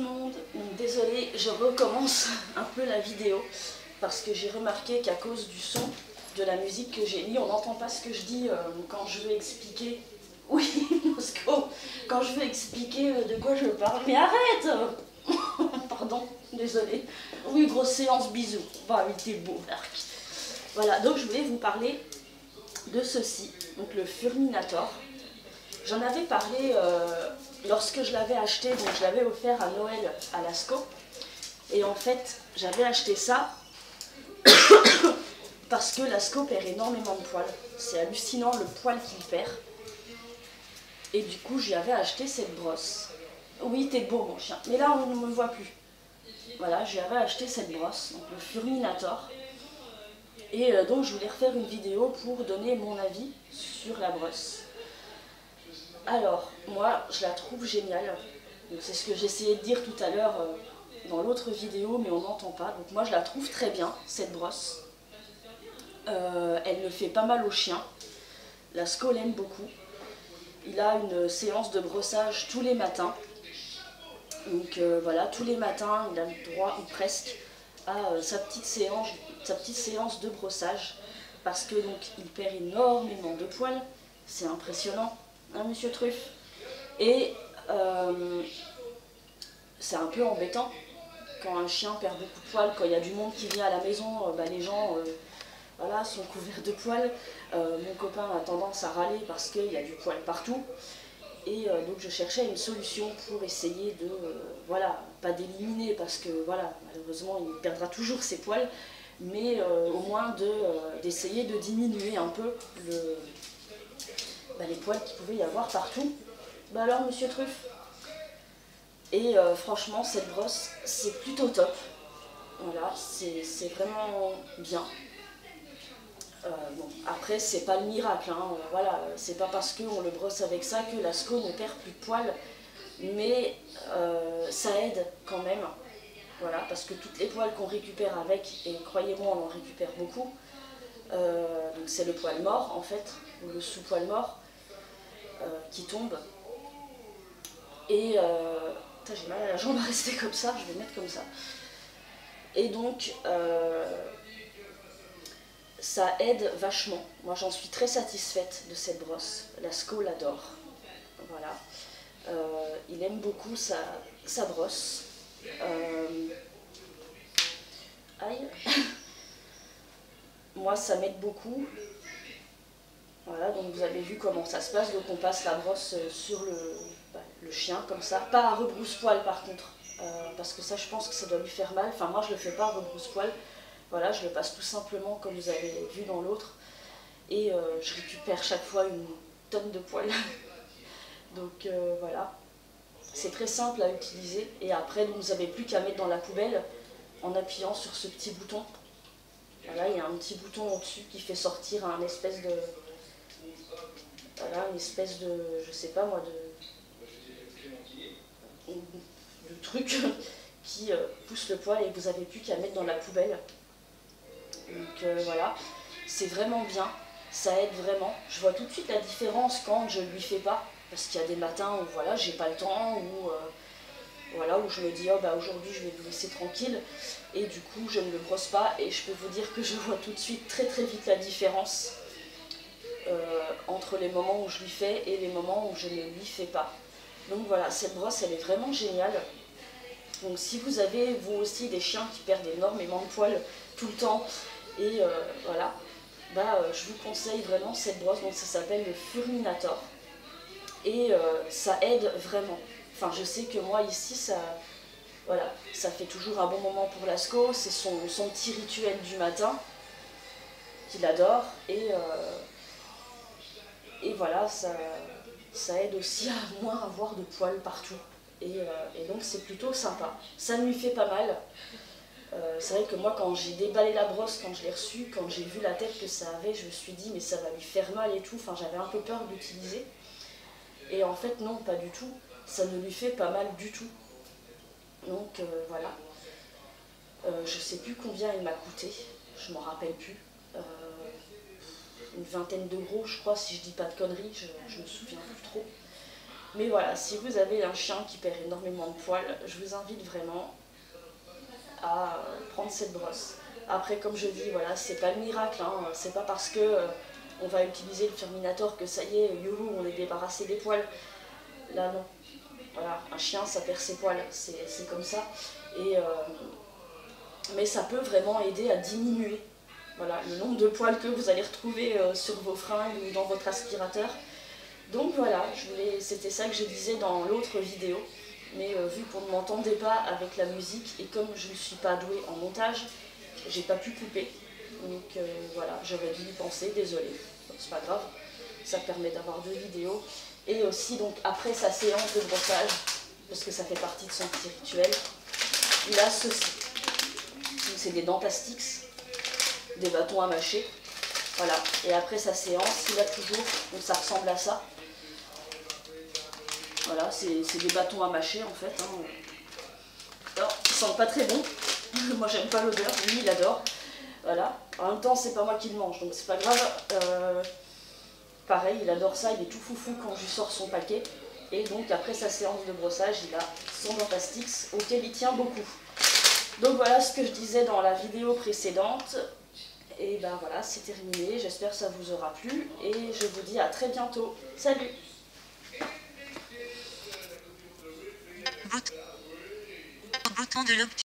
monde, donc désolée, je recommence un peu la vidéo parce que j'ai remarqué qu'à cause du son de la musique que j'ai mis, on n'entend pas ce que je dis quand je veux expliquer. Oui, Mosco, quand je veux expliquer de quoi je parle. Mais arrête. Pardon, désolée. Oui, grosse séance, bisous. Bah oui, t'es beau, Dark. Voilà, donc je voulais vous parler de ceci, donc le Furminator. J'en avais parlé lorsque je l'avais acheté, donc je l'avais offert à Noël à Lascaux. Et en fait, j'avais acheté ça parce que Lascaux perd énormément de poils. C'est hallucinant le poil qu'il perd. Et du coup, j'y avais acheté cette brosse. Oui, t'es beau mon chien, mais là on ne me voit plus. Voilà, j'y avais acheté cette brosse, donc le Furminator. Et donc je voulais refaire une vidéo pour donner mon avis sur la brosse. Alors, moi, je la trouve géniale. C'est ce que j'essayais de dire tout à l'heure dans l'autre vidéo, mais on n'entend pas. Donc moi, je la trouve très bien, cette brosse. Elle me fait pas mal au chien. Lascaux l'aime beaucoup. Il a une séance de brossage tous les matins. Donc voilà, tous les matins, il a le droit, ou presque, à sa petite séance de brossage. Parce que donc il perd énormément de poils. C'est impressionnant. Hein, monsieur Truffe. Et c'est un peu embêtant quand un chien perd beaucoup de poils, quand il y a du monde qui vient à la maison, les gens voilà, sont couverts de poils. Mon copain a tendance à râler parce qu'il y a du poil partout. Et donc je cherchais une solution pour essayer de, voilà, pas d'éliminer parce que voilà, malheureusement il perdra toujours ses poils, mais au moins d'essayer de diminuer un peu les poils qu'il pouvait y avoir partout. Bah alors monsieur Truffe. Et franchement cette brosse c'est plutôt top. Voilà, c'est vraiment bien. Bon, après c'est pas le miracle, hein. Voilà, c'est pas parce qu'on le brosse avec ça que Lascaux ne perd plus de poils, mais ça aide quand même. Voilà, parce que toutes les poils qu'on récupère avec, et croyez-moi on en récupère beaucoup, donc c'est le poil mort en fait, ou le sous-poil mort, qui tombe. Et j'ai mal à la jambe à rester comme ça, je vais mettre comme ça. Et donc ça aide vachement. Moi j'en suis très satisfaite de cette brosse. Lascaux l'adore. Voilà. Il aime beaucoup sa brosse. Aïe. Moi ça m'aide beaucoup. Voilà, donc vous avez vu comment ça se passe. Donc on passe la brosse sur le chien comme ça. Pas à rebrousse-poil par contre. Parce que ça je pense que ça doit lui faire mal. Enfin moi je le fais pas à rebrousse-poil. Voilà, je le passe tout simplement comme vous avez vu dans l'autre. Et je récupère chaque fois une tonne de poils. Donc voilà. C'est très simple à utiliser. Et après, donc, vous n'avez plus qu'à mettre dans la poubelle en appuyant sur ce petit bouton. Voilà, il y a un petit bouton au-dessus qui fait sortir un espèce de... Voilà, une espèce de... Je sais pas moi, de truc qui pousse le poil et vous n'avez plus qu'à mettre dans la poubelle. Donc voilà, c'est vraiment bien, ça aide vraiment. Je vois tout de suite la différence quand je ne lui fais pas, parce qu'il y a des matins où voilà, j'ai pas le temps, voilà, où je me dis oh, aujourd'hui je vais vous laisser tranquille, et du coup je ne le brosse pas, et je peux vous dire que je vois tout de suite très vite la différence entre les moments où je lui fais et les moments où je ne lui fais pas. Donc voilà, cette brosse elle est vraiment géniale. Donc si vous avez vous aussi des chiens qui perdent énormément de poils tout le temps, et voilà, je vous conseille vraiment cette brosse. Donc ça s'appelle le Furminator et ça aide vraiment. Enfin je sais que moi ici voilà, ça fait toujours un bon moment pour Lascaux. C'est son petit rituel du matin qu'il adore, et voilà, ça aide aussi à moins avoir de poils partout. Et donc c'est plutôt sympa. Ça lui fait pas mal. C'est vrai que moi quand j'ai déballé la brosse, quand je l'ai reçue, quand j'ai vu la tête que ça avait, je me suis dit mais ça va lui faire mal et tout. Enfin j'avais un peu peur d'utiliser. Et en fait non, pas du tout. Ça ne lui fait pas mal du tout. Donc voilà. Je sais plus combien il m'a coûté. Je m'en rappelle plus. Une vingtaine d'euros je crois, si je dis pas de conneries, je me souviens plus trop. Mais voilà, si vous avez un chien qui perd énormément de poils, je vous invite vraiment à prendre cette brosse. Après, comme je dis, voilà, c'est pas le miracle, hein, c'est pas parce que on va utiliser le Furminator que ça y est, youhou, on est débarrassé des poils. Là, non. Voilà, un chien, ça perd ses poils, c'est comme ça. Et, mais ça peut vraiment aider à diminuer, voilà, le nombre de poils que vous allez retrouver sur vos fringues ou dans votre aspirateur. Donc voilà, c'était ça que je disais dans l'autre vidéo. Mais vu qu'on ne m'entendait pas avec la musique et comme je ne suis pas douée en montage, j'ai pas pu couper. Donc voilà, j'aurais dû y penser, désolée. C'est pas grave, ça permet d'avoir 2 vidéos. Et aussi donc après sa séance de brossage, parce que ça fait partie de son petit rituel, il a ceci. C'est des Dentastix, des bâtons à mâcher. Voilà, et après sa séance, il a toujours, donc ça ressemble à ça. Voilà, c'est des bâtons à mâcher en fait. Hein. Alors, ils sentent pas très bon. Moi j'aime pas l'odeur, lui il adore. Voilà. En même temps, c'est pas moi qui le mange, donc c'est pas grave. Pareil, il adore ça, il est tout foufou quand je lui sors son paquet. Et donc après sa séance de brossage, il a son Dentastix auquel il tient beaucoup. Donc voilà ce que je disais dans la vidéo précédente. Et ben voilà, c'est terminé. J'espère que ça vous aura plu. Et je vous dis à très bientôt. Salut! Bouton de l'optique.